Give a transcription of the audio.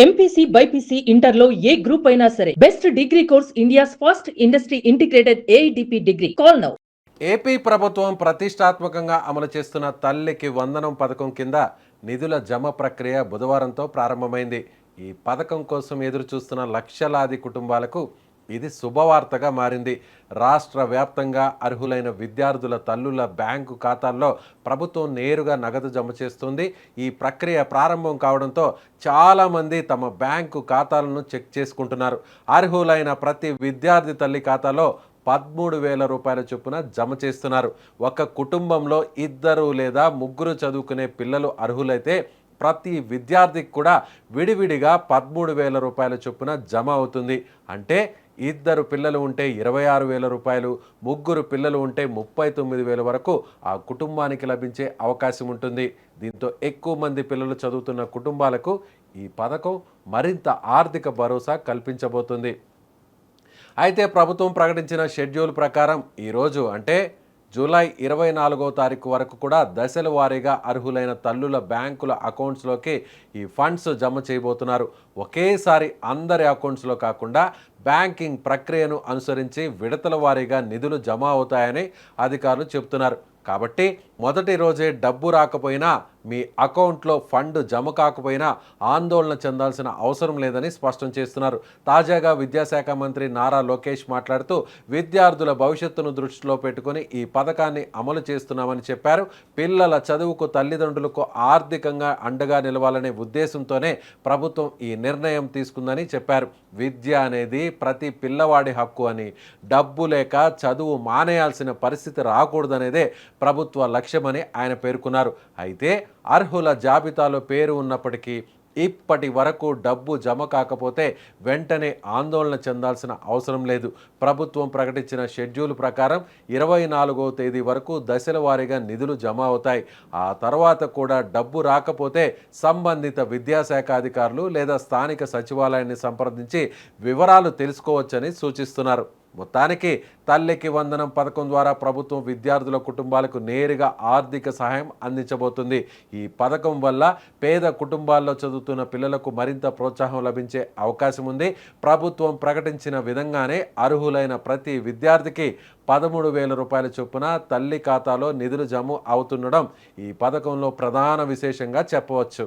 MPC BiPC ఇంటర్లో ఏ group అయినా సరే best degree course India's first industry integrated AIDP degree. Call now. AP ప్రభుత్వం ప్రతిష్టాత్మకంగా అమలు చేస్తున్న తల్లికి వందనం పథకం కింద నిధుల జమ ప్రక్రియ బుధవారంతో ప్రారంభమైంది. ఈ పథకం కోసం ఎదురు చూస్తున్న లక్షలాది కుటుంబాలకు ఇది శుభవార్తగా మారింది. రాష్ట్ర వ్యాప్తంగా అర్హులైన విద్యార్థుల తల్లుల బ్యాంకు ఖాతాల్లో ప్రభుత్వం నేరుగా నగదు జమ చేస్తుంది. ఈ ప్రక్రియ ప్రారంభం కావడంతో చాలామంది తమ బ్యాంకు ఖాతాలను చెక్ చేసుకుంటున్నారు. అర్హులైన ప్రతి విద్యార్థి తల్లి ఖాతాలో 13,000 రూపాయల చొప్పున జమ చేస్తున్నారు. ఒక కుటుంబంలో 2 లేదా 3 చదువుకునే పిల్లలు అర్హులైతే ప్రతి విద్యార్థికి కూడా విడివిడిగా 13,000 రూపాయల చొప్పున జమ అవుతుంది. అంటే 2 పిల్లలు ఉంటే 26,000 రూపాయలు, 3 పిల్లలు ఉంటే 39,000 వరకు ఆ కుటుంబానికి లభించే అవకాశం ఉంటుంది. దీంతో ఎక్కువ మంది పిల్లలు చదువుతున్న కుటుంబాలకు ఈ పథకం మరింత ఆర్థిక భరోసా కల్పించబోతుంది. అయితే ప్రభుత్వం ప్రకటించిన షెడ్యూల్ ప్రకారం ఈరోజు అంటే జూలై 24వ తారీఖు వరకు కూడా దశల వారీగా అర్హులైన తల్లుల బ్యాంకుల అకౌంట్స్లోకి ఈ ఫండ్స్ జమ చేయబోతున్నారు. ఒకేసారి అందరి అకౌంట్స్లో కాకుండా బ్యాంకింగ్ ప్రక్రియను అనుసరించి విడతల వారీగా నిధులు జమ అవుతాయని అధికారులు చెబుతున్నారు. కాబట్టి మొదటి రోజే డబ్బు రాకపోయినా, మీ అకౌంట్లో ఫండ్ జమ కాకపోయినా ఆందోళన చెందాల్సిన అవసరం లేదని స్పష్టం చేస్తున్నారు. తాజాగా విద్యాశాఖ మంత్రి నారా లోకేష్ మాట్లాడుతూ విద్యార్థుల భవిష్యత్తును దృష్టిలో పెట్టుకుని ఈ పథకాన్ని అమలు చేస్తున్నామని చెప్పారు. పిల్లల చదువుకు తల్లిదండ్రులకు ఆర్థికంగా అండగా నిలవాలనే ఉద్దేశంతోనే ప్రభుత్వం ఈ నిర్ణయం తీసుకుందని చెప్పారు. విద్య అనేది ప్రతి పిల్లవాడి హక్కు అని, డబ్బు లేక చదువు మానేయాల్సిన పరిస్థితి రాకూడదనేదే ప్రభుత్వ లక్ష్యమని ఆయన పేర్కొన్నారు. అయితే అర్హుల జాబితాలో పేరు ఉన్నప్పటికీ ఇప్పటి వరకు డబ్బు జమ కాకపోతే వెంటనే ఆందోళన చెందాల్సిన అవసరం లేదు. ప్రభుత్వం ప్రకటించిన షెడ్యూల్ ప్రకారం 24వ తేదీ వరకు దశల వారీగా నిధులు జమ అవుతాయి. ఆ తర్వాత కూడా డబ్బు రాకపోతే సంబంధిత విద్యాశాఖ అధికారులు లేదా స్థానిక సచివాలయాన్ని సంప్రదించి వివరాలు తెలుసుకోవచ్చని సూచిస్తున్నారు. మొత్తానికి తల్లికి వందనం పథకం ద్వారా ప్రభుత్వం విద్యార్థుల కుటుంబాలకు నేరుగా ఆర్థిక సహాయం అందించబోతుంది. ఈ పథకం వల్ల పేద కుటుంబాల్లో చదువుతున్న పిల్లలకు మరింత ప్రోత్సాహం లభించే అవకాశం ఉంది. ప్రభుత్వం ప్రకటించిన విధంగానే అర్హులైన ప్రతి విద్యార్థికి 13,000 రూపాయల చొప్పున తల్లి ఖాతాలో నిధులు జమ అవుతుండడం ఈ పథకంలో ప్రధాన విశేషంగా చెప్పవచ్చు.